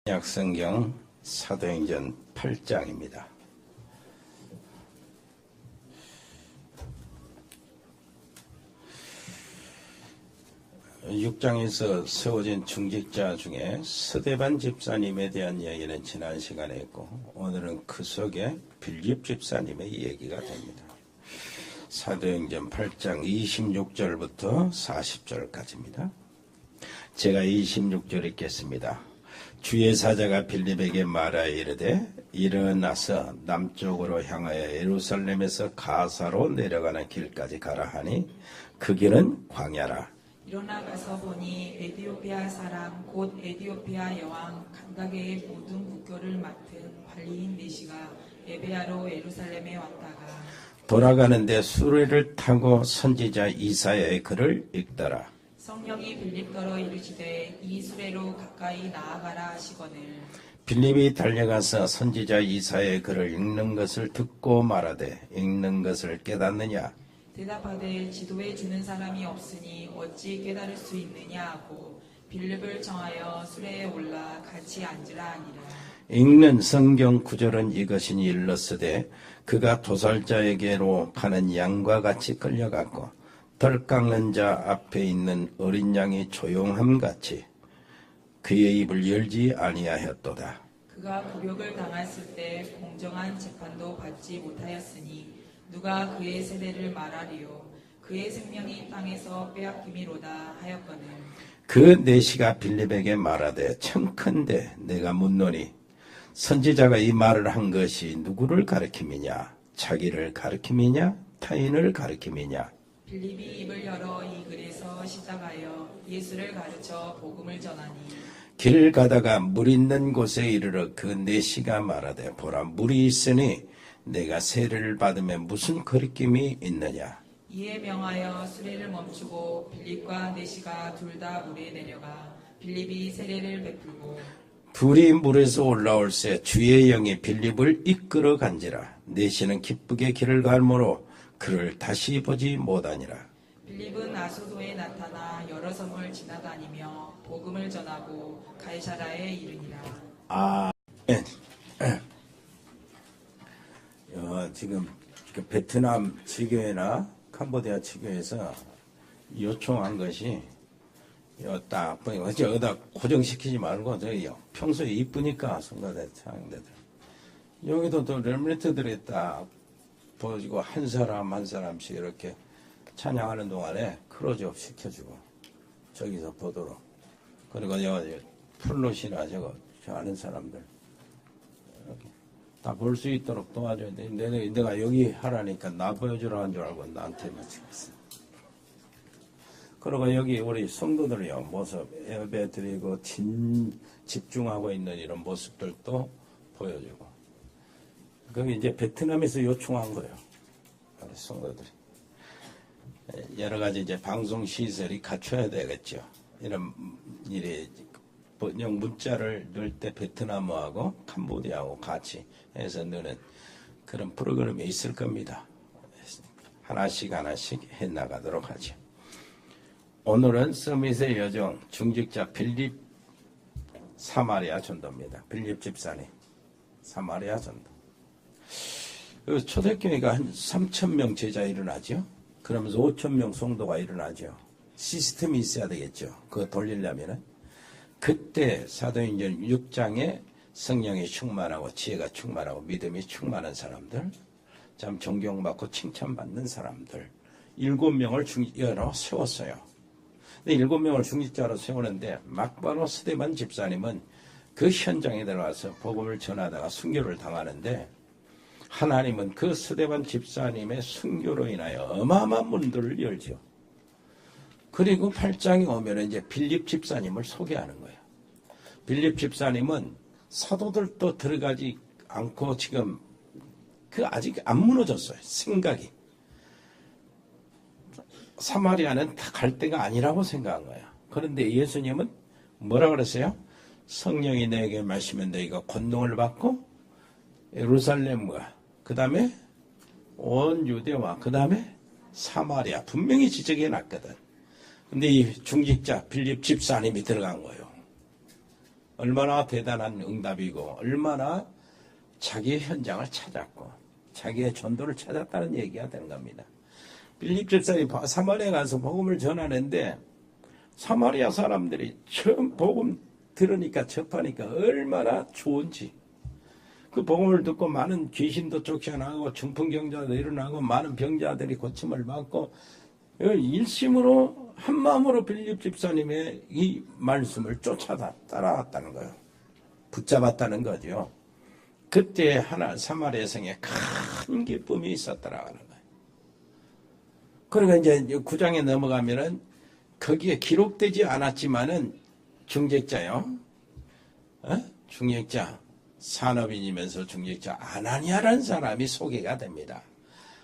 신약성경 사도행전 8장입니다. 6장에서 세워진 중직자 중에 스데반 집사님에 대한 이야기는 지난 시간에 했고, 오늘은 그 속에 빌립 집사님의 얘기가 됩니다. 사도행전 8장 26절부터 40절까지입니다. 제가 26절 읽겠습니다. 주의 사자가 빌립에게 말하여 이르되 일어나서 남쪽으로 향하여 예루살렘에서 가사로 내려가는 길까지 가라 하니 그 길은 광야라. 일어나 가서 보니 에디오피아 사람 곧 에디오피아 여왕 칸다게의 모든 국교를 맡은 관리인 네시가 에베아로 예루살렘에 왔다가 돌아가는데 수레를 타고 선지자 이사야의 글을 읽더라. 성령이 빌립더러 이르시되 이 수레로 가까이 나아가라 하시거늘 빌립이 달려가서 선지자 이사야의 글을 읽는 것을 듣고 말하되 읽는 것을 깨닫느냐? 대답하되 지도해 주는 사람이 없으니 어찌 깨달을 수 있느냐 하고 빌립을 정하여 수레에 올라 같이 앉으라 하니라. 읽는 성경 구절은 이것이니 일렀으되 그가 도살자에게로 파는 양과 같이 끌려갔고 덜 깎는 자 앞에 있는 어린 양이 조용함같이 그의 입을 열지 아니하였도다. 그가 굴욕을 당했을 때 공정한 재판도 받지 못하였으니 누가 그의 세대를 말하리요. 그의 생명이 땅에서 빼앗김이로다 하였거늘 그 내시가 빌립에게 말하되 청컨대 내가 묻노니 선지자가 이 말을 한 것이 누구를 가리킴이냐? 자기를 가리킴이냐? 타인을 가리킴이냐? 빌립이 입을 열어 이 글에서 시작하여 예수를 가르쳐 복음을 전하니 길 가다가 물 있는 곳에 이르러 그 내시가 말하되 보라 물이 있으니 내가 세례를 받으면 무슨 거리낌이 있느냐? 이에 명하여 수레를 멈추고 빌립과 네시가 둘 다 물에 내려가 빌립이 세례를 베풀고 둘이 물에서 올라올새 주의 영이 빌립을 이끌어 간지라. 내시는 기쁘게 길을 갈므로 그를 다시 보지 못하니라. 빌립은 아소도에 나타나 여러 섬을 지나다니며 복음을 전하고 가이사라에 이르니라. 지금 그 베트남 지교회나 캄보디아 지교회에서 요청한 것이 딱 보니까 어디다 고정시키지 말고 저기 평소에 이쁘니까 성가대 창대들 여기도 또 렘넌트들이 딱 보여주고 한 사람 한 사람씩 이렇게 찬양하는 동안에 크로즈업 시켜주고 저기서 보도록 그리고 여기 플롯이나 저거 아는 사람들 다 볼 수 있도록 도와줘야 돼. 내가 여기 하라니까 나 보여주라는 줄 알고 나한테만 찍었어. 그리고 여기 우리 성도들이요 모습 예배 드리고 집중하고 있는 이런 모습들도 보여주고 그게 이제 베트남에서 요청한 거예요. 우리 성도들이 여러 가지 이제 방송 시설이 갖춰야 되겠죠. 이런 일이 번역 문자를 넣을 때 베트남어하고 캄보디아하고 같이 해서 넣는 그런 프로그램이 있을 겁니다. 하나씩 해나가도록 하죠. 오늘은 서밋의 여정 중직자 빌립 사마리아 전도입니다. 빌립 집사님 사마리아 전도. 초대교회가 한 3,000명 제자 일어나죠. 그러면서 5,000명 성도가 일어나죠. 시스템이 있어야 되겠죠. 그거 돌리려면은. 그때 사도행전 6장에 성령이 충만하고 지혜가 충만하고 믿음이 충만한 사람들, 참 존경받고 칭찬받는 사람들 7명을 중직자로 세웠어요. 근데 7명을 중직자로 세우는데 막바로 스데반 집사님은 그 현장에 들어가서 복음을 전하다가 순교를 당하는데 하나님은 그 스데반 집사님의 순교로 인하여 어마어마한 문들을 열죠. 그리고 8장에 오면 이제 빌립 집사님을 소개하는 거예요. 빌립 집사님은 사도들도 들어가지 않고 지금 아직 안 무너졌어요. 생각이. 사마리아는 다 갈 데가 아니라고 생각한 거예요. 그런데 예수님은 뭐라 그랬어요? 성령이 내게 마시면 너희가 권능을 받고 예루살렘과 그 다음에 온 유대와 그 다음에 사마리아 분명히 지적해 놨거든. 근데 이 중직자 빌립 집사님이 들어간 거예요. 얼마나 대단한 응답이고 얼마나 자기의 현장을 찾았고 자기의 전도를 찾았다는 얘기가 되는 겁니다. 빌립 집사님 사마리아 가서 복음을 전하는데 사마리아 사람들이 처음 복음 들으니까 접하니까 얼마나 좋은지 그 복음을 듣고 많은 귀신도 쫓겨나고 중풍경자도 일어나고 많은 병자들이 고침을 받고 일심으로 한마음으로 빌립 집사님의 이 말씀을 따라왔다는 거예요. 붙잡았다는 거죠. 그때 하나 사마리아 성에 큰 기쁨이 있었더라는 거예요. 그러니까 이제 9장에 넘어가면은 거기에 기록되지 않았지만은 중직자요. 중직자. 산업인이면서 중직자 아나니아라는 사람이 소개가 됩니다.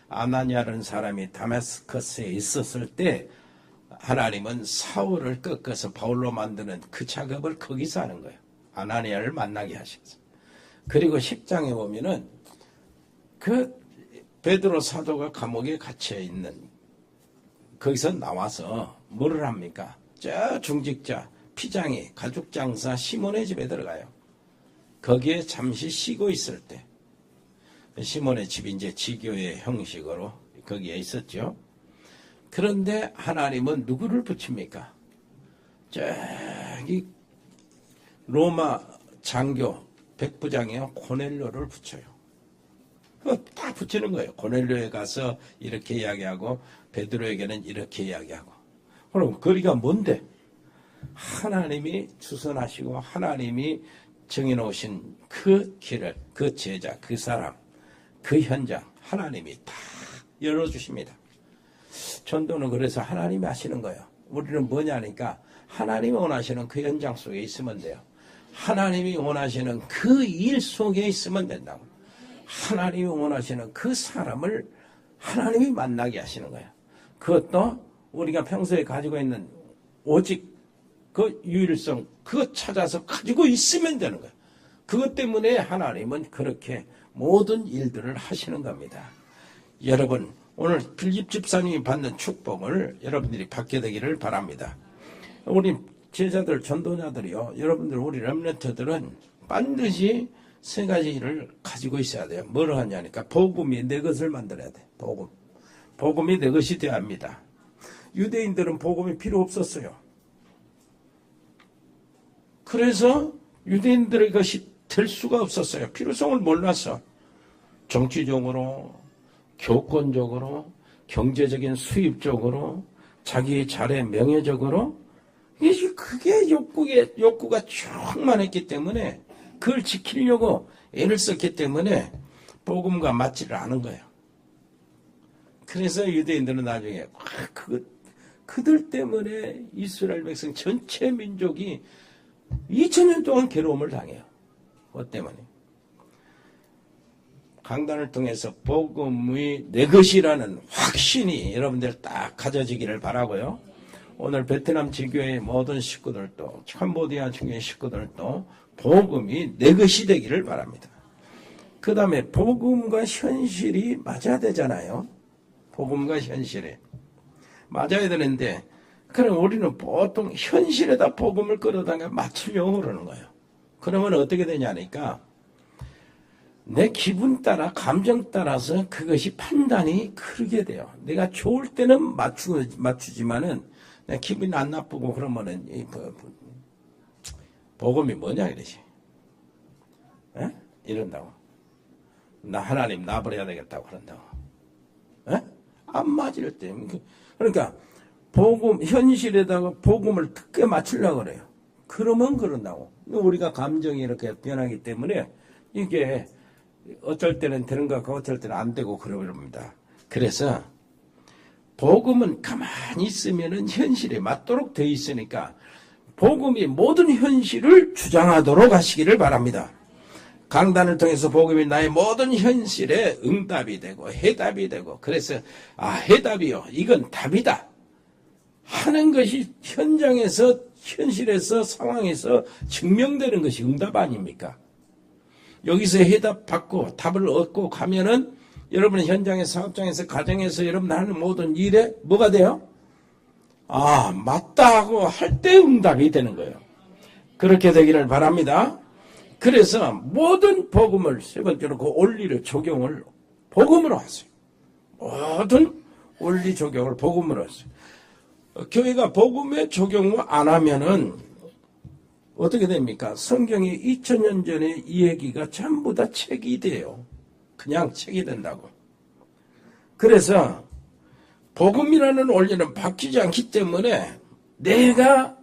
아나니아라는 사람이 다메스커스에 있었을 때 하나님은 사울을 꺾어서 바울로 만드는 그 작업을 거기서 하는 거예요. 아나니아를 만나게 하셔서. 그리고 10장에 보면은 그 베드로 사도가 감옥에 갇혀 있는 거기서 나와서 뭐를 합니까? 저 중직자 피장이 가죽장사 시몬의 집에 들어가요. 거기에 잠시 쉬고 있을 때 시몬의 집이 이제 지교의 형식으로 거기에 있었죠. 그런데 하나님은 누구를 붙입니까? 저기 로마 장교 백부장이요 고넬료를 붙여요. 다 붙이는 거예요. 고넬료에 가서 이렇게 이야기하고 베드로에게는 이렇게 이야기하고. 그럼 거리가 뭔데? 하나님이 주선하시고 하나님이 정해놓으신 그 길을, 그 제자, 그 사람, 그 현장 하나님이 다 열어주십니다. 전도는 그래서 하나님이 하시는 거예요. 우리는 뭐냐니까 하나님이 원하시는 그 현장 속에 있으면 돼요. 하나님이 원하시는 그 일 속에 있으면 된다고. 하나님이 원하시는 그 사람을 하나님이 만나게 하시는 거예요. 그것도 우리가 평소에 가지고 있는 오직 그 유일성, 그거 찾아서 가지고 있으면 되는 거예요. 그것 때문에 하나님은 그렇게 모든 일들을 하시는 겁니다. 여러분, 오늘 빌립 집사님이 받는 축복을 여러분들이 받게 되기를 바랍니다. 우리 제자들, 전도자들이요. 여러분들, 우리 렘넌트들은 반드시 세 가지 일을 가지고 있어야 돼요. 뭐를 하냐니까 복음이 내 것을 만들어야 돼. 복음. 복음이 내 것이 되어야 합니다. 유대인들은 복음이 필요 없었어요. 그래서 유대인들의 것이 될 수가 없었어요. 필요성을 몰랐어. 정치적으로, 교권적으로, 경제적인 수입적으로, 자기 자의 명예적으로 그게 욕구가 충만했기 때문에 그걸 지키려고 애를 썼기 때문에 복음과 맞지를 않은 거예요. 그래서 유대인들은 나중에 그들 때문에 이스라엘 백성 전체 민족이 2000년 동안 괴로움을 당해요. 그것 때문에. 강단을 통해서 복음이 내 것이라는 확신이 여러분들 딱 가져지기를 바라고요. 오늘 베트남 지교의 모든 식구들도 캄보디아 중의 식구들도 복음이 내 것이 되기를 바랍니다. 그 다음에 복음과 현실이 맞아야 되잖아요. 복음과 현실이 맞아야 되는데 그럼 우리는 보통 현실에다 복음을 끌어다가 맞추려고 그러는 거예요. 그러면 어떻게 되냐니까 내 기분 따라 감정 따라서 그것이 판단이 그러게 돼요. 내가 좋을 때는 맞추지만은 내 기분이 안 나쁘고 그러면은 복음이 뭐냐 이러지. 에? 이런다고. 나 하나님 놔버려야 되겠다고 그런다고. 에? 안 맞을 때. 그러니까 복음 현실에다가 복음을 크게 맞추려고 그래요. 그러면 그런다고. 우리가 감정이 이렇게 변하기 때문에 이게 어쩔 때는 되는 것 같고 어쩔 때는 안 되고 그러렵니다. 그래서 복음은 가만히 있으면은 현실에 맞도록 되어 있으니까 복음이 모든 현실을 주장하도록 하시기를 바랍니다. 강단을 통해서 복음이 나의 모든 현실에 응답이 되고 해답이 되고 그래서 해답이요. 이건 답이다. 하는 것이 현장에서 현실에서 상황에서 증명되는 것이 응답 아닙니까? 여기서 해답 받고 답을 얻고 가면은 여러분의 현장에서 사업장에서 가정에서 여러분 하는 모든 일에 뭐가 돼요? 맞다 하고 할 때 응답이 되는 거예요. 그렇게 되기를 바랍니다. 그래서 모든 복음을 세 번째로 그 원리를 적용을 복음으로 하세요. 모든 원리 적용을 복음으로 하세요. 교회가 복음에 적용을 안 하면은 어떻게 됩니까? 성경이 2000년 전에 이 얘기가 전부 다 책이 돼요. 그냥 책이 된다고. 그래서 복음이라는 원리는 바뀌지 않기 때문에 내가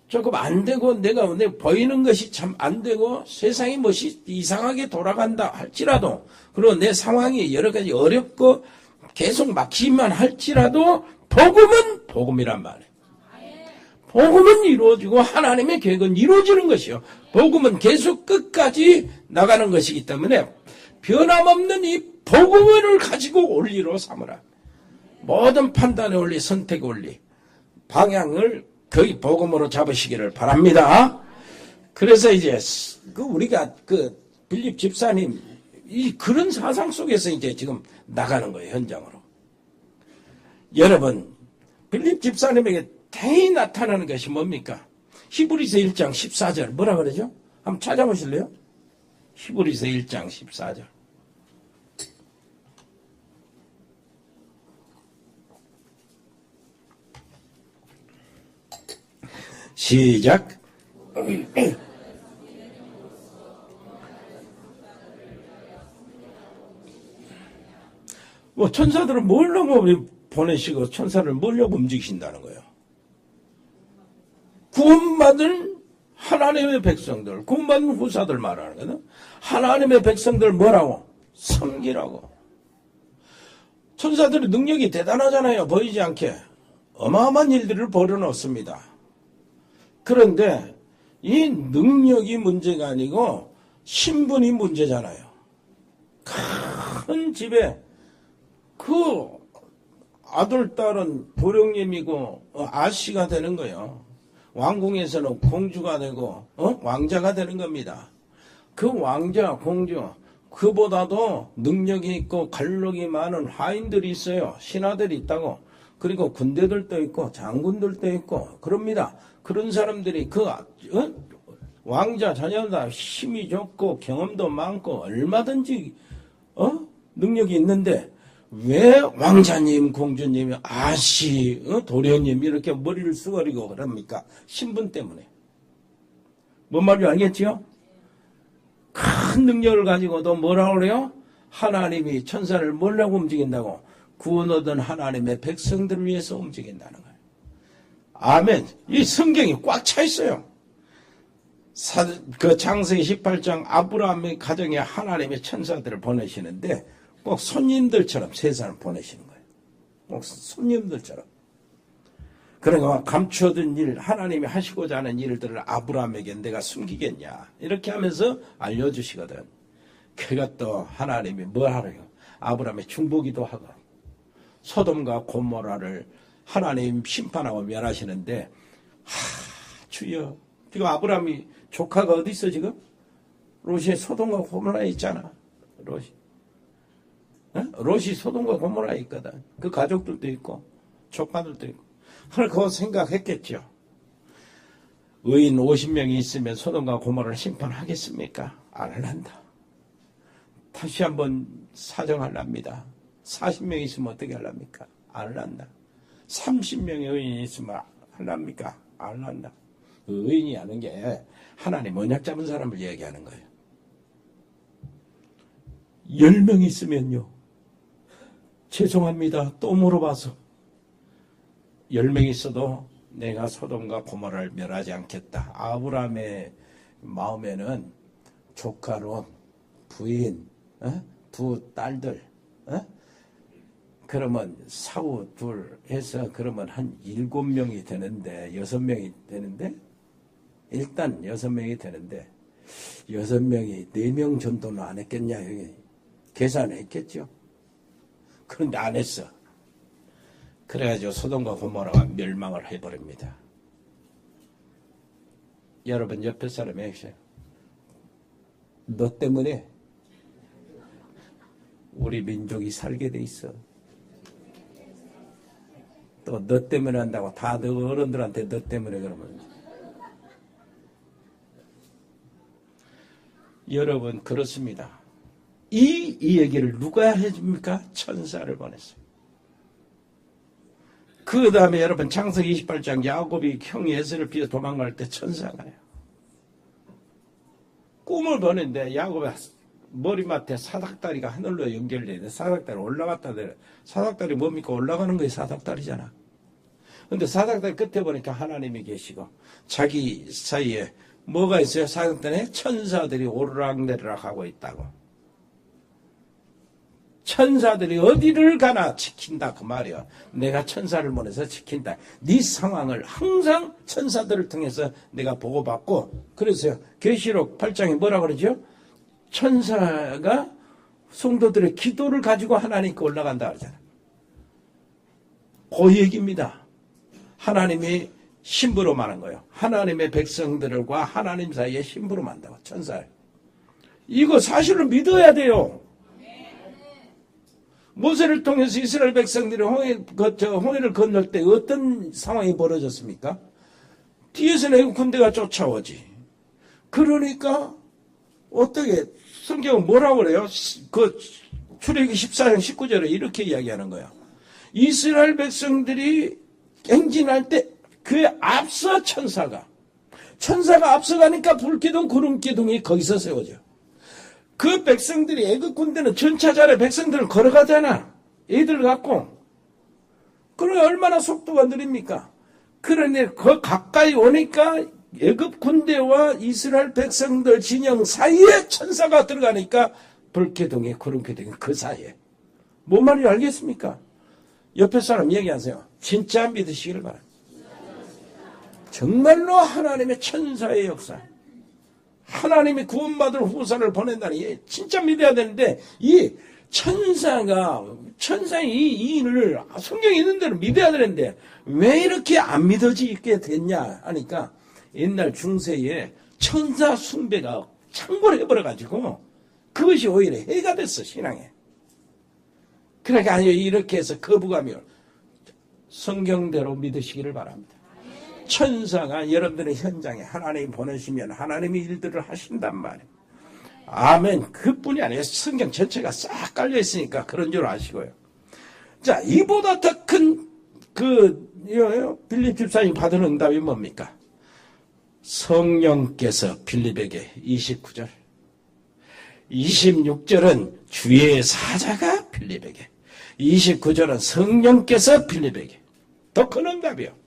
조금 안 되고 내가 보이는 것이 참 안 되고 세상이 무엇이 이상하게 돌아간다 할지라도 그리고 내 상황이 여러 가지 어렵고 계속 막히만 할지라도 복음은 복음이란 말이에요. 복음은 이루어지고 하나님의 계획은 이루어지는 것이요. 복음은 계속 끝까지 나가는 것이기 때문에 변함없는 이 복음을 가지고 원리로 삼으라. 모든 판단의 원리, 선택의 원리, 방향을 거의 복음으로 잡으시기를 바랍니다. 그래서 이제 우리가 빌립 집사님 그런 사상 속에서 이제 지금 나가는 거예요, 현장으로. 여러분, 빌립 집사님에게 대이 나타나는 것이 뭡니까? 히브리서 1장 14절 뭐라 그러죠? 한번 찾아보실래요? 히브리서 1장 14절. 시작. 천사들은 뭘로 보내시고 천사를 뭘로 움직이신다는 거예요? 구원받은 하나님의 백성들, 구원받은 후사들 말하는 거는 하나님의 백성들 뭐라고? 섬기라고. 천사들의 능력이 대단하잖아요. 보이지 않게. 어마어마한 일들을 벌여놓습니다. 그런데 이 능력이 문제가 아니고 신분이 문제잖아요. 큰 집에 그 아들, 딸은 도령님이고 아씨가 되는 거예요. 왕궁에서는 공주가 되고 왕자가 되는 겁니다. 그 왕자, 공주 그보다도 능력이 있고 관록이 많은 하인들이 있어요. 신하들이 있다고. 그리고 군대들도 있고 장군들도 있고 그럽니다. 그런 사람들이 왕자 자녀다 힘이 좋고 경험도 많고 얼마든지 능력이 있는데 왜 왕자님, 공주님, 아씨, 도련님 이렇게 머리를 쓰거리고 그럽니까? 신분 때문에. 뭔 말인지 알겠지요? 큰 능력을 가지고도 뭐라고 그래요? 하나님이 천사를 뭐라고 움직인다고? 구원 얻은 하나님의 백성들을 위해서 움직인다는 거예요. 아멘. 이 성경이 꽉 차 있어요. 창세기 18장 아브라함의 가정에 하나님의 천사들을 보내시는데 꼭 손님들처럼 세상을 보내시는 거예요. 꼭 손님들처럼. 그러니까 감추어둔 일, 하나님이 하시고자 하는 일들을 아브라함에게 내가 숨기겠냐. 이렇게 하면서 알려주시거든. 그가 또 하나님이 뭘 하래요? 아브라함의 중보기도 하고 소돔과 고모라를 하나님 심판하고 멸하시는데 주여. 지금 아브라함이 조카가 어디 있어 지금? 롯이 소돔과 고모라에 있잖아. 롯이 소돔과 고모라에 있거든. 그 가족들도 있고 조카들도 있고. 그거 생각했겠죠. 의인 50명이 있으면 소돔과 고모라를 심판하겠습니까? 안 한다. 다시 한번 사정하랍니다. 40명이 있으면 어떻게 하랍니까? 안 한다. 30명의 의인이 있으면 하랍니까? 안 한다. 의인이 하는 게 하나님 언약 잡은 사람을 얘기하는 거예요. 10명 있으면요. 죄송합니다. 또 물어봐서 10명 있어도 내가 소돔과 고모라를 멸하지 않겠다. 아브라함의 마음에는 조카로 부인, 두 딸들, 그러면 사후 둘 해서 그러면 한 7명이 되는데 6명이 되는데 일단 6명이 되는데 6명이 4명 정도는 안 했겠냐 여기 계산했겠죠. 그런데 안 했어. 그래가지고 소돔과 고모라가 멸망을 해버립니다. 여러분 옆에 사람이 해주세요. 너 때문에 우리 민족이 살게 돼 있어. 또 너 때문에 한다고 다 너 어른들한테 너 때문에 그러면 여러분 그렇습니다. 이 얘기를 누가 해줍니까? 천사를 보냈어요. 그 다음에 여러분 창세기 28장 야곱이 형 에서를 피해 도망갈 때 천사가요. 꿈을 보는데 야곱의 머리맡에 사닥다리가 하늘로 연결돼야 돼. 사닥다리 올라갔다 내려. 사닥다리 뭡니까? 올라가는 거에 사닥다리잖아. 근데 사닥다리 끝에 보니까 하나님이 계시고 자기 사이에 뭐가 있어요? 사닥다리에 천사들이 오르락내리락 하고 있다고. 천사들이 어디를 가나 지킨다 그 말이야. 내가 천사를 보내서 지킨다. 네 상황을 항상 천사들을 통해서 내가 보고받고. 그래서 계시록 8장에 뭐라 그러죠? 천사가 성도들의 기도를 가지고 하나님께 올라간다 그러잖아. 그 얘기입니다. 하나님이 심부름하는 거예요. 하나님의 백성들과 하나님 사이에 심부름한다고. 천사를. 이거 사실을 믿어야 돼요. 모세를 통해서 이스라엘 백성들이 홍해를 건널 때 어떤 상황이 벌어졌습니까? 뒤에서 애국 군대가 쫓아오지. 그러니까 어떻게 성경은 뭐라고 그래요? 그 출애굽기 14장 19절에 이렇게 이야기하는 거예요. 이스라엘 백성들이 행진할 때 그에 앞서 천사가 앞서가니까 불기둥 구름기둥이 거기서 세워져. 그 백성들이 애국 군대는 전차전에 백성들은 걸어가잖아. 애들 갖고. 그러니 얼마나 속도가 느립니까? 그러니 그 가까이 오니까 애국 군대와 이스라엘 백성들 진영 사이에 천사가 들어가니까 불기둥이 구름기둥이 그 사이에. 뭔 말인지 알겠습니까? 옆에 사람 얘기하세요. 진짜 믿으시기를 바랍니다. 정말로 하나님의 천사의 역사. 하나님이 구원받을 후사를 보낸다니 진짜 믿어야 되는데 이 천사의 이 일을 성경에 있는 대로 믿어야 되는데 왜 이렇게 안 믿어지게 됐냐 하니까 옛날 중세에 천사 숭배가 창궐해버려가지고 그것이 오히려 해가 됐어 신앙에. 그러니까 아니요 이렇게 해서 거부감이 성경대로 믿으시기를 바랍니다. 천사가 여러분들의 현장에 하나님이 보내시면 하나님이 일들을 하신단 말이에요. 아멘. 그뿐이 아니에요. 성경 전체가 싹 깔려 있으니까 그런 줄 아시고요. 자, 이보다 더 큰 빌립 집사님이 받은 응답이 뭡니까? 성령께서 빌립에게 29절 26절은 주의 사자가 빌립에게 29절은 성령께서 빌립에게 더 큰 응답이요.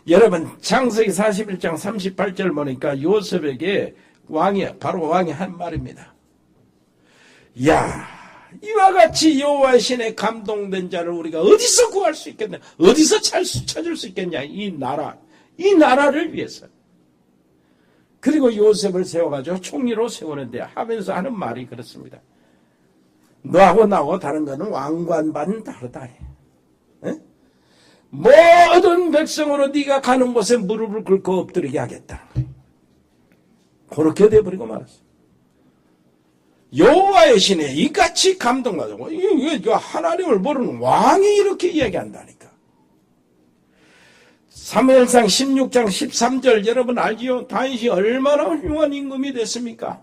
여러분 창세기 41장 38절 보니까 요셉에게 바로 왕이 한 말입니다. 야, 이와 같이 여호와의 신에 감동된 자를 우리가 어디서 구할 수 있겠냐? 어디서 찾을 수 있겠냐? 이 나라를 위해서. 그리고 요셉을 세워가지고 총리로 세우는데 하면서 하는 말이 그렇습니다. 너하고 나하고 다른 거는 왕관반 다르다. 에? 모든 백성으로 네가 가는 곳에 무릎을 꿇고 엎드리게 하겠다. 그렇게 돼버리고 말았어. 여호와의 신에 이같이 감동받고 이거 하나님을 모르는 왕이 이렇게 이야기한다니까. 사무엘상 16장 13절 여러분 알지요? 다윗이 얼마나 훌륭한 임금이 됐습니까?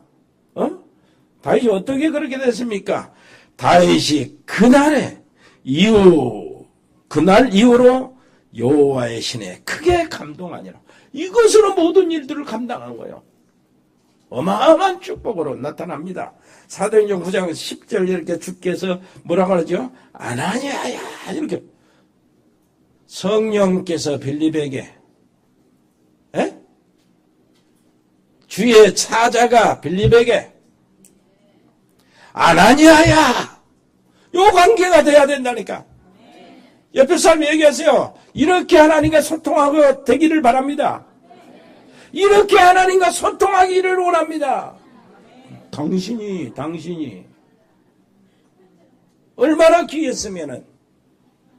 다윗이 어떻게 그렇게 됐습니까? 다윗이 그날 이후로 여호와의 신에 크게 감동하니라. 이것으로 모든 일들을 감당한 거예요. 어마어마한 축복으로 나타납니다. 사도행전 9장 10절 이렇게 주께서 뭐라고 하죠? 아나니아야 이렇게 성령께서 빌립에게 주의 사자가 빌립에게 아나니아야 요 관계가 돼야 된다니까. 옆에 사람 얘기하세요. 이렇게 하나님과 소통하고 되기를 바랍니다. 이렇게 하나님과 소통하기를 원합니다. 당신이 얼마나 귀했으면은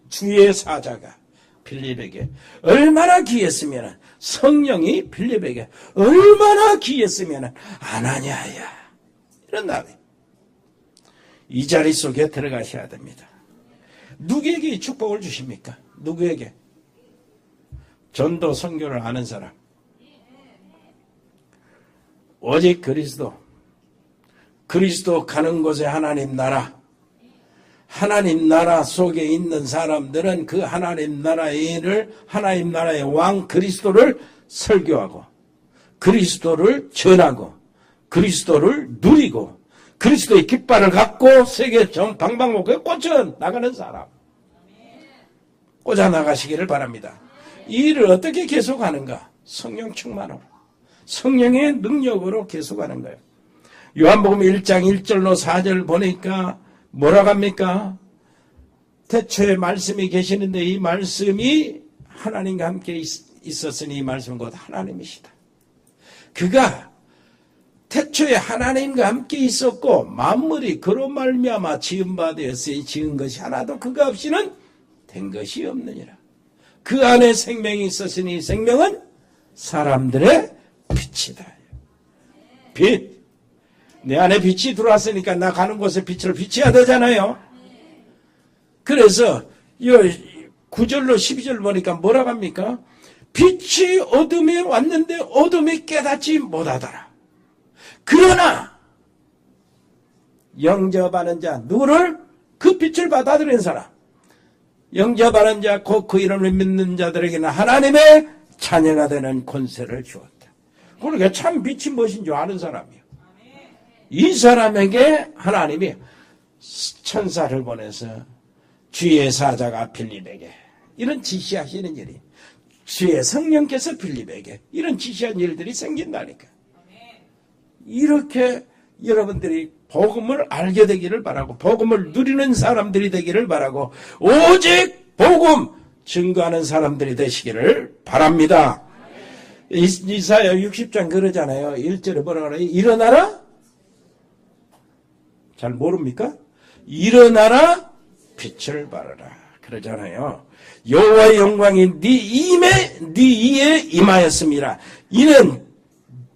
주의 사자가 빌립에게 얼마나 귀했으면은 성령이 빌립에게 얼마나 귀했으면은 아나니아야 이런 다음에 이 자리 속에 들어가셔야 됩니다. 누구에게 이 축복을 주십니까? 누구에게? 전도 선교를 아는 사람. 오직 그리스도 그리스도 가는 곳에 하나님 나라 속에 있는 사람들은 그 하나님 나라의 일을, 하나님 나라의 왕 그리스도를 설교하고 그리스도를 전하고 그리스도를 누리고 그리스도의 깃발을 갖고 세계 방방곡곡에 꽂혀 나가는 사람, 꽂아 나가시기를 바랍니다. 이 일을 어떻게 계속하는가? 성령 충만으로, 성령의 능력으로 계속하는 거예요. 요한복음 1장 1절로 4절 보니까 뭐라고 합니까? 태초에 말씀이 계시는데 이 말씀이 하나님과 함께 있었으니 이 말씀은 곧 하나님이시다. 그가 태초에 하나님과 함께 있었고 만물이 그로 말미암아 지은 바 되었으니 지은 것이 하나도 그가 없이는 된 것이 없느니라. 그 안에 생명이 있었으니 생명은 사람들의 빛이다. 빛. 내 안에 빛이 들어왔으니까 나 가는 곳에 빛을 비춰야 되잖아요. 그래서 9절로 12절 보니까 뭐라고 합니까? 빛이 어둠에 왔는데 어둠이 깨닫지 못하더라. 그러나 영접하는 자, 누구를? 그 빛을 받아들인 사람, 영접하는 자, 곧 그 이름을 믿는 자들에게는 하나님의 자녀가 되는 권세를 주었다. 그러니까 참 빛이 무엇인 줄 아는 사람이에요. 이 사람에게 하나님이 천사를 보내서 주의 사자가 빌립에게 이런 지시하시는 일이, 주의 성령께서 빌립에게 이런 지시한 일들이 생긴다니까. 이렇게 여러분들이 복음을 알게 되기를 바라고 복음을 누리는 사람들이 되기를 바라고 오직 복음 증거하는 사람들이 되시기를 바랍니다. 이사야 60장 그러잖아요. 1절에 뭐라 그래요? 일어나라? 잘 모릅니까? 일어나라 빛을 발하라 그러잖아요. 여호와의 영광이 네 이에 임하였음이라. 이는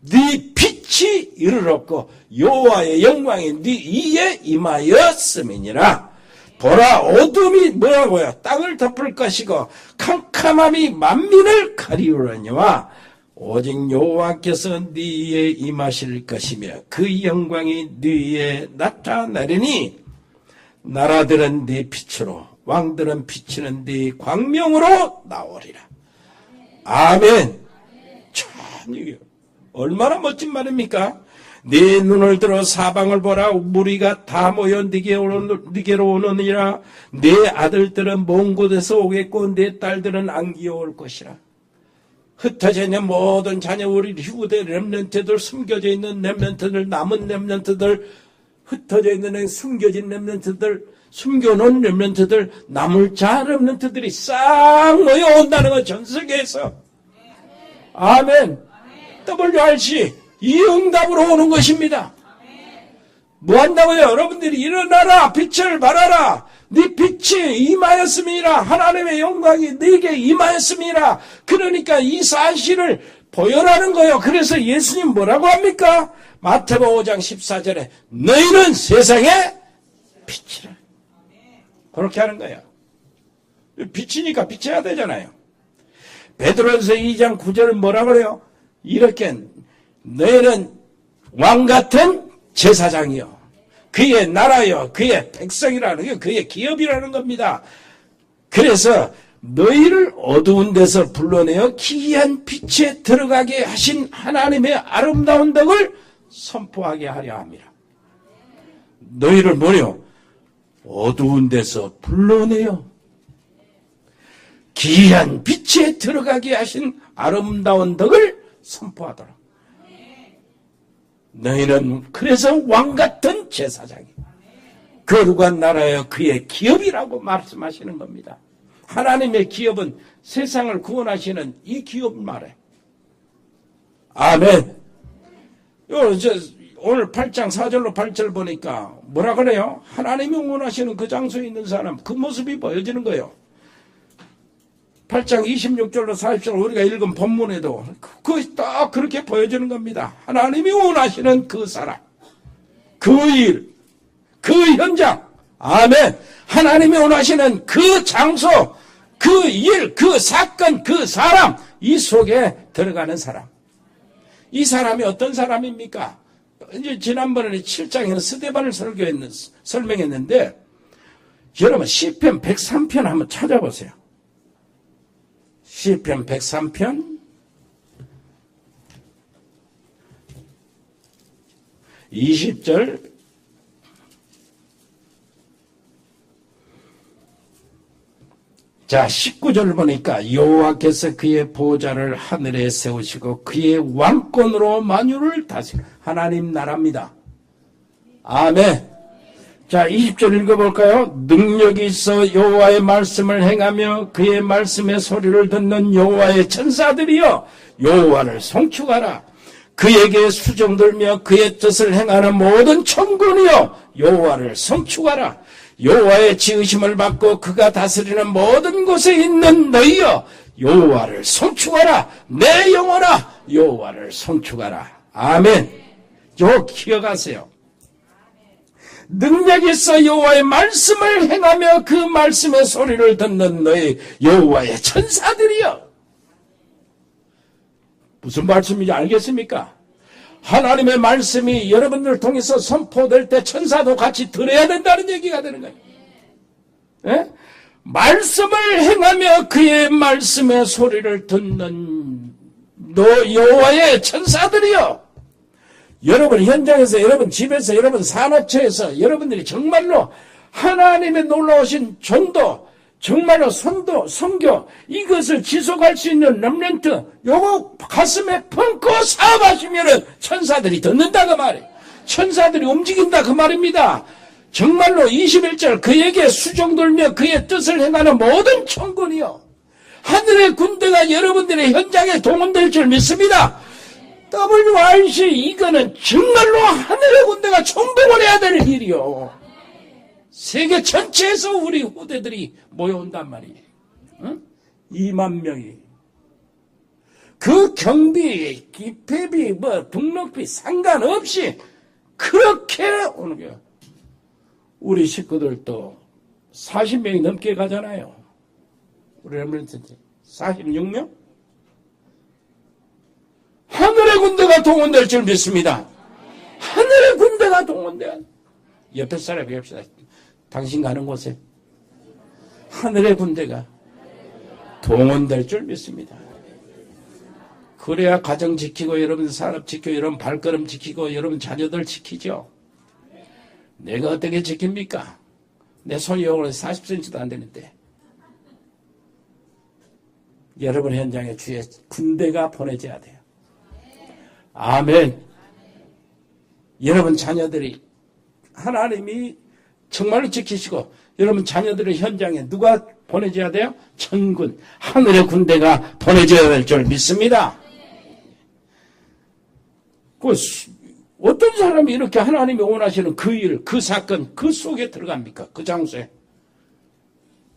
네 빛이 이르렀고 여호와의 영광이 네 이에 임하였음이니라. 보라, 어둠이 뭐라고요? 땅을 덮을 것이고 캄캄함이 만민을 가리우려니와 오직 여호와께서 네 위에 임하실 것이며 그 영광이 네 위에 나타나리니 나라들은 네 빛으로 왕들은 비치는 네 광명으로 나오리라. 아멘. 참 이게 얼마나 멋진 말입니까? 네 눈을 들어 사방을 보라. 무리가 다 모여 네게로 오느니라. 네 아들들은 먼 곳에서 오겠고 네 딸들은 안기어 올 것이라. 흩어져 있는 모든 자녀, 우리 후대 렘넌트들, 숨겨져 있는 렘넌트들, 남은 렘넌트들, 흩어져 있는 숨겨진 렘넌트들, 숨겨놓은 렘넌트들, 남을 자 렘넌트들이 싹 모여온다는 거, 전 세계에서. 아멘. WRC 이 응답으로 오는 것입니다. 뭐 한다고요? 여러분들이 일어나라, 빛을 발하라. 네 빛이 임하였음이라. 하나님의 영광이 네게 임하였음이라. 그러니까 이 사실을 보여라는 거예요. 그래서 예수님 뭐라고 합니까? 마태복음 5장 14절에 너희는 세상의 빛이라. 그렇게 하는 거예요. 빛이니까 비춰야 되잖아요. 베드로전서 2장 9절은 뭐라 그래요? 이렇게 너희는 왕같은 제사장이요 그의 나라요 그의 백성이라는 게 그의 기업이라는 겁니다. 그래서 너희를 어두운 데서 불러내어 기이한 빛에 들어가게 하신 하나님의 아름다운 덕을 선포하게 하려 합니다. 너희를 뭐요? 어두운 데서 불러내어 기이한 빛에 들어가게 하신 아름다운 덕을 선포하도록. 너희는 그래서 왕같은 제사장이 거룩한 나라여 그의 기업이라고 말씀하시는 겁니다. 하나님의 기업은 세상을 구원하시는 이 기업 말에. 아멘. 오늘 8장 4절로 8절 보니까 뭐라 그래요? 하나님이 원하시는 그 장소에 있는 사람, 그 모습이 보여지는 거예요. 8장 26절로 40절 우리가 읽은 본문에도 그것이 딱 그렇게 보여지는 겁니다. 하나님이 원하시는 그 사람, 그 일, 그 현장. 아멘. 하나님이 원하시는 그 장소, 그 일, 그 사건, 그 사람, 이 속에 들어가는 사람. 이 사람이 어떤 사람입니까? 이제 지난번에 7장에는 스데반을 설명했는데, 여러분 시편 103편 한번 찾아보세요. 시편 103편 20절 자 19절 보니까 여호와께서 그의 보좌를 하늘에 세우시고 그의 왕권으로 만유를 다스리는 하나님 나라입니다. 아멘. 자 20절 읽어볼까요? 능력이 있어 여호와의 말씀을 행하며 그의 말씀의 소리를 듣는 여호와의 천사들이여 여호와를 송축하라. 그에게 수종 들며 그의 뜻을 행하는 모든 천군이여 여호와를 송축하라. 여호와의 지으심을 받고 그가 다스리는 모든 곳에 있는 너희여 여호와를 송축하라. 내 영혼아 여호와를 송축하라. 아멘. 요 기억하세요. 능력이 있어 여호와의 말씀을 행하며 그 말씀의 소리를 듣는 너희 여호와의 천사들이여. 무슨 말씀인지 알겠습니까? 하나님의 말씀이 여러분들을 통해서 선포될 때 천사도 같이 들어야 된다는 얘기가 되는 거예요. 예? 말씀을 행하며 그의 말씀의 소리를 듣는 너 여호와의 천사들이여. 여러분 현장에서, 여러분 집에서, 여러분 산업체에서 여러분들이 정말로 하나님의 놀라우신 전도, 정말로 선교 이것을 지속할 수 있는 렘넌트 요거 가슴에 품고 사업하시면은 천사들이 듣는다 그 말이에요. 천사들이 움직인다 그 말입니다. 정말로 21절 그에게 수종 들며 그의 뜻을 행하는 모든 천군이요 하늘의 군대가 여러분들의 현장에 동원될 줄 믿습니다. WRC 이거는 정말로 하늘의 군대가 총동원 해야 되는 일이요. 세계 전체에서 우리 후대들이 모여온단 말이에요. 응? 2만 명이. 그 경비, 기폐비, 등록비 상관없이 그렇게 오는 거예요. 우리 식구들도 40명이 넘게 가잖아요. 우리 렘넌트들 46명? 하늘의 군대가 동원될 줄 믿습니다. 하늘의 군대가 동원돼야. 옆에 사람이 합시다. 당신 가는 곳에 하늘의 군대가 동원될 줄 믿습니다. 그래야 가정 지키고 여러분 산업 지키고 여러분 발걸음 지키고 여러분 자녀들 지키죠. 내가 어떻게 지킵니까? 내 손이 요번에 40cm도 안 되는데. 여러분 현장에 주의 군대가 보내져야 돼요. 아멘. 여러분 자녀들이 하나님이 정말로 지키시고 여러분 자녀들의 현장에 누가 보내줘야 돼요? 천군, 하늘의 군대가 보내줘야 될 줄 믿습니다. 어떤 사람이 이렇게 하나님이 원하시는 그 일, 그 사건, 그 속에 들어갑니까? 그 장소에.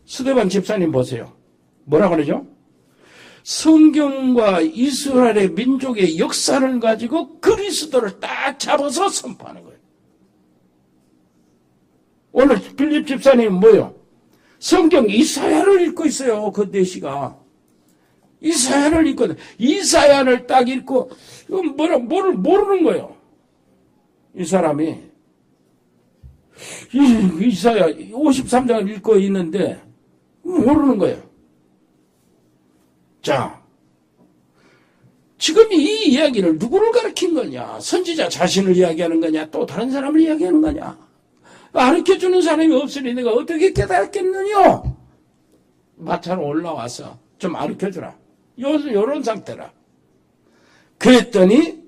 스데반 집사님 보세요. 뭐라 그러죠? 성경과 이스라엘의 민족의 역사를 가지고 그리스도를 딱 잡아서 선포하는 거예요. 오늘 빌립 집사님은 뭐요? 성경 이사야를 읽고 있어요. 그 4시가. 이사야를 읽거든. 이사야를 딱 읽고, 뭐를 모르는 거예요. 이 사람이. 이사야 53장을 읽고 있는데, 모르는 거예요. 자, 지금 이 이야기를 누구를 가르친 거냐? 선지자 자신을 이야기하는 거냐? 또 다른 사람을 이야기하는 거냐? 가르쳐주는 사람이 없으니 내가 어떻게 깨달았겠느냐? 마차로 올라와서 좀 가르쳐주라. 요런 상태라. 그랬더니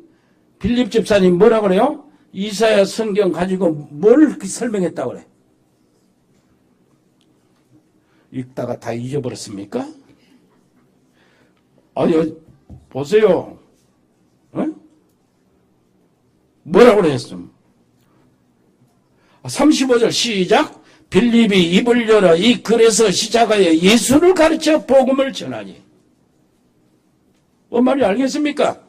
빌립 집사님 뭐라 그래요? 이사야 성경 가지고 뭘 설명했다고 그래? 읽다가 다 잊어버렸습니까? 아니, 보세요. 어? 뭐라고 그랬습니까? 35절 시작. 빌립이 입을 열어 이 글에서 시작하여 예수를 가르쳐 복음을 전하니. 뭔 말인지 알겠습니까?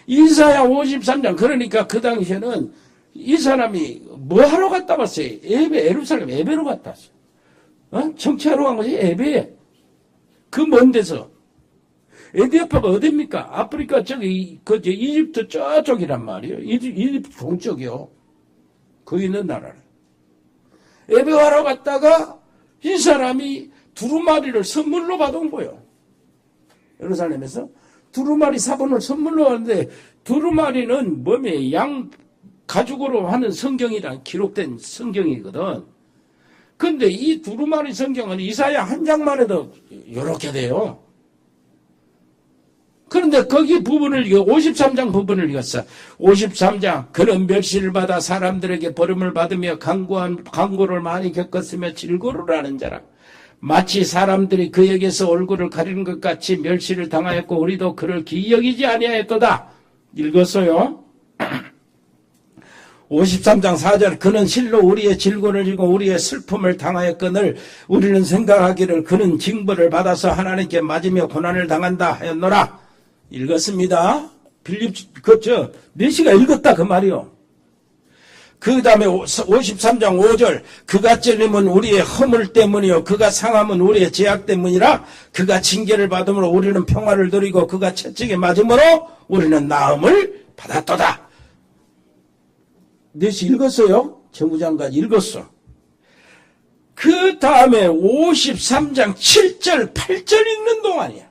이사야 53장 그러니까 그 당시에는 이 사람이 뭐 하러 갔다 왔어요? 예루살렘 예배로 갔다 왔어요. 청취하러 간 것이 예배에. 그 먼 데서. 에디오피아가 어딥니까? 아프리카 저기 이집트 저쪽이란 말이에요. 이집트 동쪽이요. 거기 있는 나라를. 예배하러 갔다가 이 사람이 두루마리를 선물로 받은 거예요. 예루살렘에서 두루마리 사본을 선물로 받는데, 두루마리는 몸에 양 가죽으로 하는 성경이란 기록된 성경이거든. 근데 이 두루마리 성경은 이사야 한 장만 해도 이렇게 돼요. 그런데 거기 부분을 53장 부분을 읽었어. 53장 그는 멸시를 받아 사람들에게 버림을 받으며 강고를 많이 겪었으며 질고를 하는 자라. 마치 사람들이 그에게서 얼굴을 가리는 것 같이 멸시를 당하였고 우리도 그를 기여기지 아니하였도다. 읽었어요. 53장 4절 그는 실로 우리의 질고를 지고 우리의 슬픔을 당하였거늘 우리는 생각하기를 그는 징벌을 받아서 하나님께 맞으며 고난을 당한다 하였노라. 읽었습니다. 빌립 네시가 읽었다 그 말이요. 그 다음에 53장 5절 그가 찔림은 우리의 허물 때문이요 그가 상함은 우리의 죄악 때문이라. 그가 징계를 받음으로 우리는 평화를 누리고 그가 채찍에 맞음으로 우리는 나음을 받았도다. 네시 읽었어요? 정부장까지 읽었어. 그 다음에 53장 7절 8절 읽는 동안이야.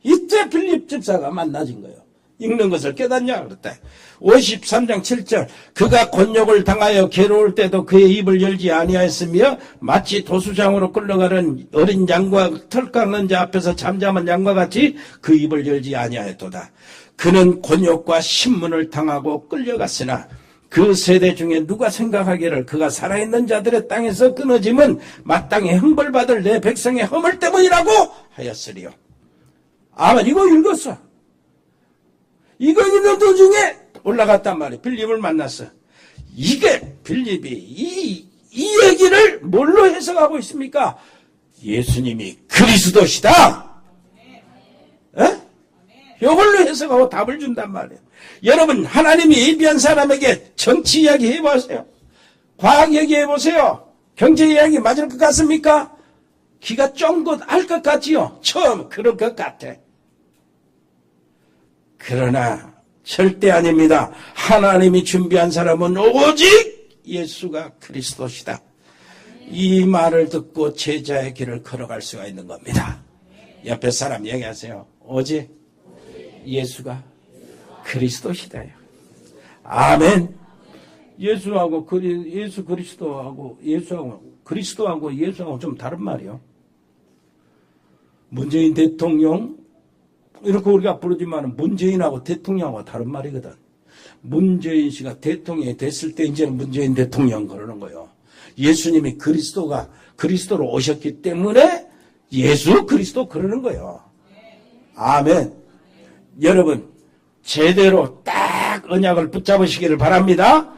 이때 빌립 집사가 만나진 거예요. 읽는 것을 깨닫냐 그랬다. 53장 7절 그가 곤욕을 당하여 괴로울 때도 그의 입을 열지 아니하였으며 마치 도수장으로 끌려가는 어린 양과 털 깎는 자 앞에서 잠잠한 양과 같이 그 입을 열지 아니하였도다. 그는 곤욕과 신문을 당하고 끌려갔으나 그 세대 중에 누가 생각하기를 그가 살아있는 자들의 땅에서 끊어짐은 마땅히 형벌받을 내 백성의 허물 때문이라고 하였으리요. 아마 이거 읽었어. 이거 읽는 도중에 올라갔단 말이에요. 빌립을 만났어. 이게 빌립이 이 얘기를 뭘로 해석하고 있습니까? 예수님이 그리스도시다. 에? 이걸로 해석하고 답을 준단 말이에요. 여러분 하나님이 예비한 사람에게 정치 이야기 해보세요. 과학 얘기 해보세요. 경제 이야기 맞을 것 같습니까? 기가 쫑긋 알 것 같지요. 처음 그럴 것 같아. 그러나 절대 아닙니다. 하나님이 준비한 사람은 오직 예수가 그리스도시다. 이 말을 듣고 제자의 길을 걸어갈 수가 있는 겁니다. 옆에 사람 얘기하세요. 오직 예수가 그리스도시다요. 아멘. 예수하고 예수 그리스도하고 그리스도하고 예수하고 좀 다른 말이요. 문재인 대통령 이렇게 우리가 부르지만 문재인하고 대통령하고 다른 말이거든. 문재인 씨가 대통령이 됐을 때 이제는 문재인 대통령 그러는 거예요. 예수님이 그리스도로 오셨기 때문에 예수 그리스도 그러는 거예요. 아멘. 여러분 제대로 딱 언약을 붙잡으시기를 바랍니다.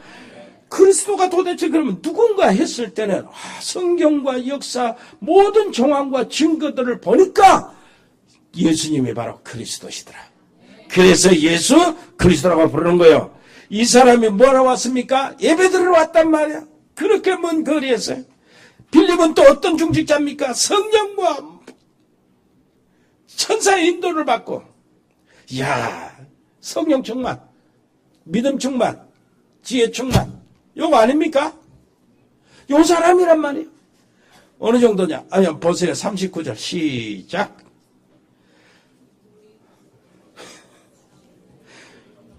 그리스도가 도대체 그러면 누군가 했을 때는 성경과 역사 모든 정황과 증거들을 보니까 예수님이 바로 그리스도시더라. 그래서 예수 그리스도라고 부르는 거예요. 이 사람이 뭐라고 왔습니까? 예배드리러 왔단 말이야. 그렇게 먼 거리에서. 빌립은 또 어떤 중직자입니까? 성령과 천사의 인도를 받고, 이야, 성령 충만, 믿음 충만, 지혜 충만, 요거 아닙니까? 요 사람이란 말이에요. 어느 정도냐? 아니, 보세요. 39절 시작.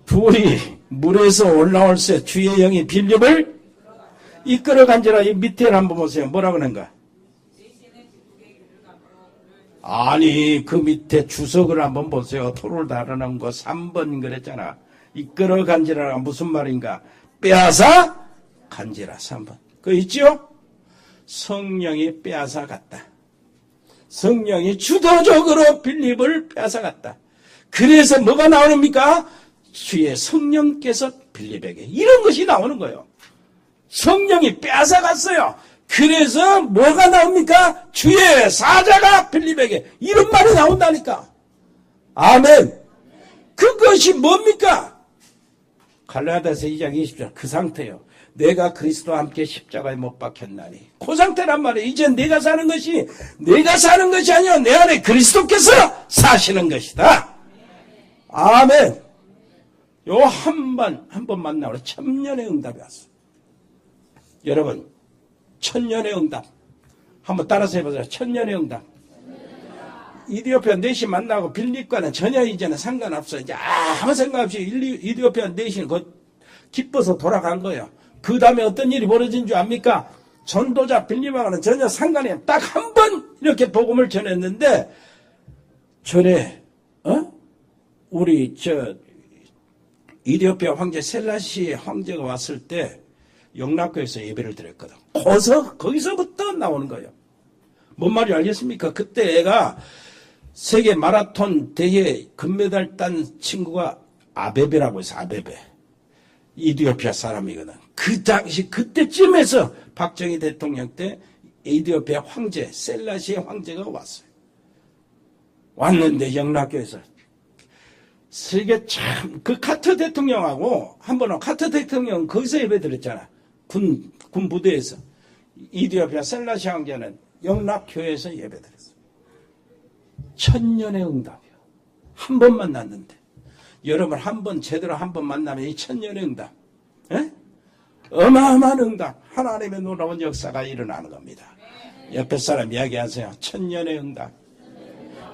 둘이 물에서 올라올 새 주의 영이 빌립을 이끌어간지라. 이 밑에를 한번 보세요. 뭐라고 하는가? 아니 그 밑에 주석을 한번 보세요. 토를 다루는 거 3번 그랬잖아. 이끌어간지라 무슨 말인가? 빼앗아 간지라 3번. 그거 있죠? 성령이 빼앗아 갔다. 성령이 주도적으로 빌립을 빼앗아 갔다. 그래서 뭐가 나오는입니까? 주의 성령께서 빌립에게 이런 것이 나오는 거예요. 성령이 빼앗아 갔어요. 그래서 뭐가 나옵니까? 주의 사자가 빌립에게 이런 말이 나온다니까. 아멘. 그것이 뭡니까? 갈라디아서 2장 20절 그 상태예요. 내가 그리스도와 함께 십자가에 못 박혔나니. 그 상태란 말이에요. 이제 내가 사는 것이 아니요. 내 안에 그리스도께서 사시는 것이다. 아멘. 요 한 번 만나고 천년의 응답이 왔어. 여러분, 천년의 응답. 한번 따라서 해보세요. 천년의 응답. 이디오피아 넷이 만나고 빌립과는 전혀 이제는 상관없어. 이제 아무 생각 없이 이디오피아 넷이 기뻐서 돌아간 거예요. 그 다음에 어떤 일이 벌어진 줄 압니까? 전도자 빌립하고는 전혀 상관이 없어요. 딱 한 번 이렇게 복음을 전했는데 전에 우리 이디오피아 황제 셀라시 황제가 왔을 때 영락교에서 예배를 드렸거든. 거기서부터 나오는 거예요. 뭔 말인지 알겠습니까? 그때 애가 세계 마라톤 대회 금메달 딴 친구가 아베베라고 해서 아베베. 이디오피아 사람이거든. 그 당시 그때쯤에서 박정희 대통령 때 이디오피아 황제 셀라시 황제가 왔어요. 왔는데 영락교에서 세계 참 그 카터 대통령하고 한번 카터 대통령 거기서 예배 드렸잖아. 군 부대에서. 이디오피아 셀라시 황제는 영락교회에서 예배 드렸어요. 천년의 응답이요. 한 번 만났는데. 여러분 제대로 한 번 만나면 이 천년의 응답. 어마어마한 응답. 하나님의 놀라운 역사가 일어나는 겁니다. 옆에 사람 이야기하세요. 천년의 응답.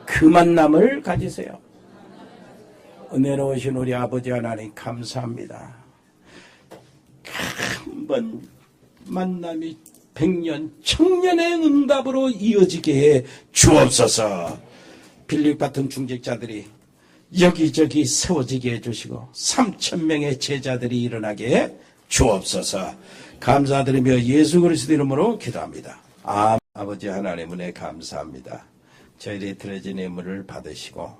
그 만남을 가지세요. 은혜로우신 우리 아버지 하나님 감사합니다. 한 번 만남이 100년, 청년의 응답으로 이어지게 해 주옵소서. 빌립 같은 중직자들이 여기저기 세워지게 해주시고 3,000명의 제자들이 일어나게 해 주옵소서. 감사드리며 예수 그리스도 이름으로 기도합니다. 아버지 하나님 은혜 감사합니다. 저희들이 드려진 예물을 받으시고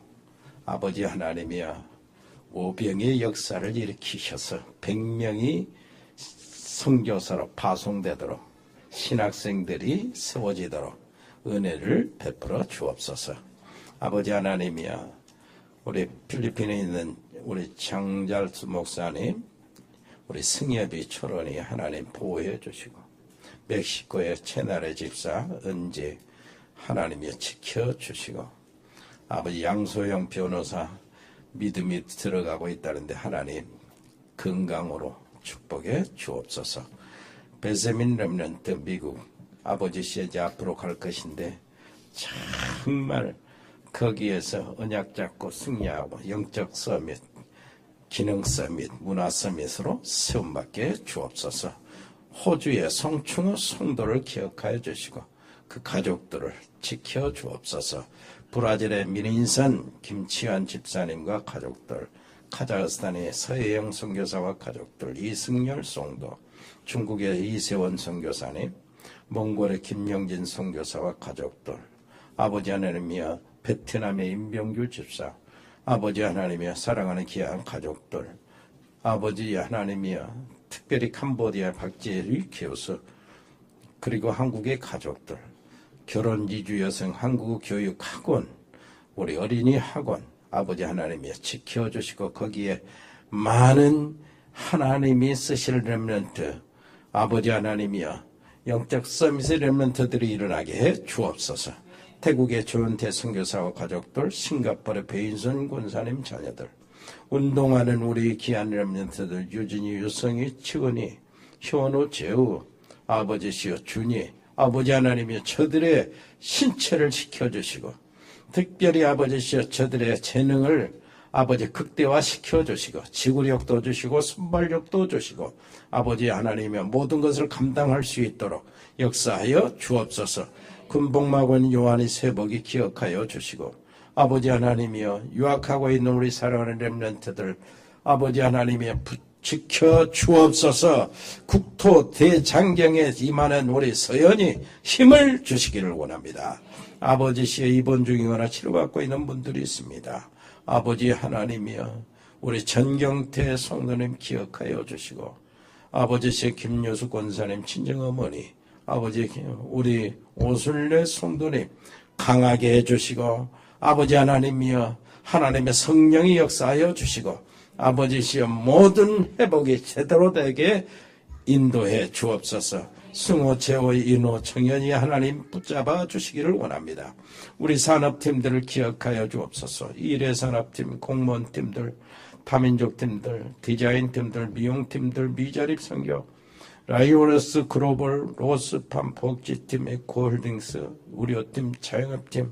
아버지 하나님이여 오병의 역사를 일으키셔서 100명이 선교사로 파송되도록 신학생들이 세워지도록 은혜를 베풀어 주옵소서. 아버지 하나님이여 우리 필리핀에 있는 우리 장잘수 목사님 우리 승엽이 초론이 하나님 보호해 주시고 멕시코의 채나레 집사 은지 하나님이 지켜주시고 아버지 양소영 변호사 믿음이 들어가고 있다는데 하나님 건강으로 축복해 주옵소서. 베세민 렘넌트 미국 아버지 시에제 앞으로 갈 것인데 정말 거기에서 언약 잡고 승리하고 영적 서밋 기능 서밋 문화 서밋으로 세움받게 주옵소서. 호주의 성충의 성도를 기억하여 주시고 그 가족들을 지켜 주옵소서. 브라질의 민인선 김치환 집사님과 가족들, 카자흐스탄의 서혜영 선교사와 가족들, 이승열 성도, 중국의 이세원 선교사님, 몽골의 김영진 선교사와 가족들, 아버지 하나님이여 베트남의 임병규 집사, 아버지 하나님이여 사랑하는 귀한 가족들, 아버지 하나님이여 특별히 캄보디아 박재일 교수, 그리고 한국의 가족들, 결혼 이주 여성 한국 교육 학원, 우리 어린이 학원, 아버지 하나님이 지켜주시고 거기에 많은 하나님이 쓰실 렘넌트, 아버지 하나님이여 영적 서밋의 렘넌트들이 일어나게 해 주옵소서. 태국의 조은태 선교사와 가족들, 싱가포르의 배인선 권사님 자녀들, 운동하는 우리 귀한 렘넌트들, 유진이, 유성이, 치은이, 현우, 재우, 아버지시여 준이, 아버지 하나님이 저들의 신체를 지켜주시고 특별히 아버지시여 저들의 재능을 아버지 극대화시켜 주시고 지구력도 주시고 순발력도 주시고 아버지 하나님의 모든 것을 감당할 수 있도록 역사하여 주옵소서. 군복마군 요한이 세복이 기억하여 주시고 아버지 하나님이여 유학하고 있는 우리 사랑하는 렘넌트들 아버지 하나님의 지켜 주옵소서. 국토 대장경에 임하는 우리 서연이 힘을 주시기를 원합니다. 아버지시여 입원 중이거나 치료받고 있는 분들이 있습니다. 아버지 하나님이여 우리 전경태 성도님 기억하여 주시고 아버지시여 김여수 권사님 친정어머니 아버지 우리 오순례 성도님 강하게 해주시고 아버지 하나님이여 하나님의 성령이 역사하여 주시고 아버지시여 모든 회복이 제대로 되게 인도해 주옵소서. 승호, 재호, 인호, 청년이 하나님 붙잡아 주시기를 원합니다. 우리 산업팀들을 기억하여 주옵소서. 일회산업팀, 공무원팀들, 다민족팀들, 디자인팀들, 미용팀들, 미자립 선교, 라이오너스 글로벌, 로스팜, 복지팀, 에코홀딩스, 의료팀, 자영업팀,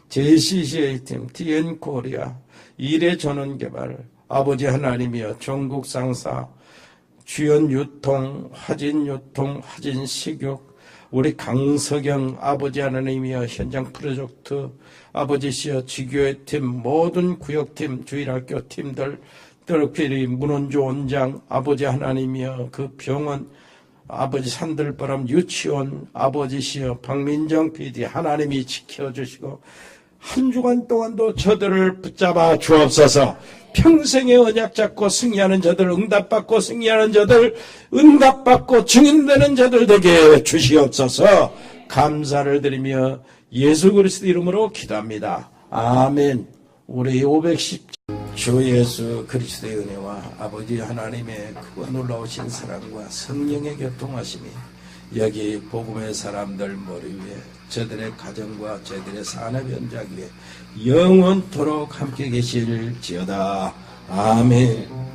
JCCA팀, TN코리아, 일회전원개발, 아버지 하나님이여 전국 상사, 주연 유통, 화진 유통, 화진 식욕, 우리 강석영 아버지 하나님이여 현장 프로젝트, 아버지시여 지교회 팀, 모든 구역팀, 주일학교 팀들, 특별히 문원조 원장, 아버지 하나님이여 그 병원, 아버지 산들바람 유치원, 아버지시여 박민정 PD 하나님이 지켜주시고 한 주간 동안도 저들을 붙잡아 주옵소서. 평생의 언약 잡고 승리하는 저들, 응답받고 승리하는 저들, 응답받고 증인되는 저들 되게 주시옵소서. 감사를 드리며 예수 그리스도 이름으로 기도합니다. 아멘. 우리 510 주 예수 그리스도의 은혜와 아버지 하나님의 크고 놀라우신 사랑과 성령의 교통하심이 여기 복음의 사람들 머리 위에, 저들의 가정과 저들의 산업 현장 위에 영원토록 함께 계실지어다. 아멘.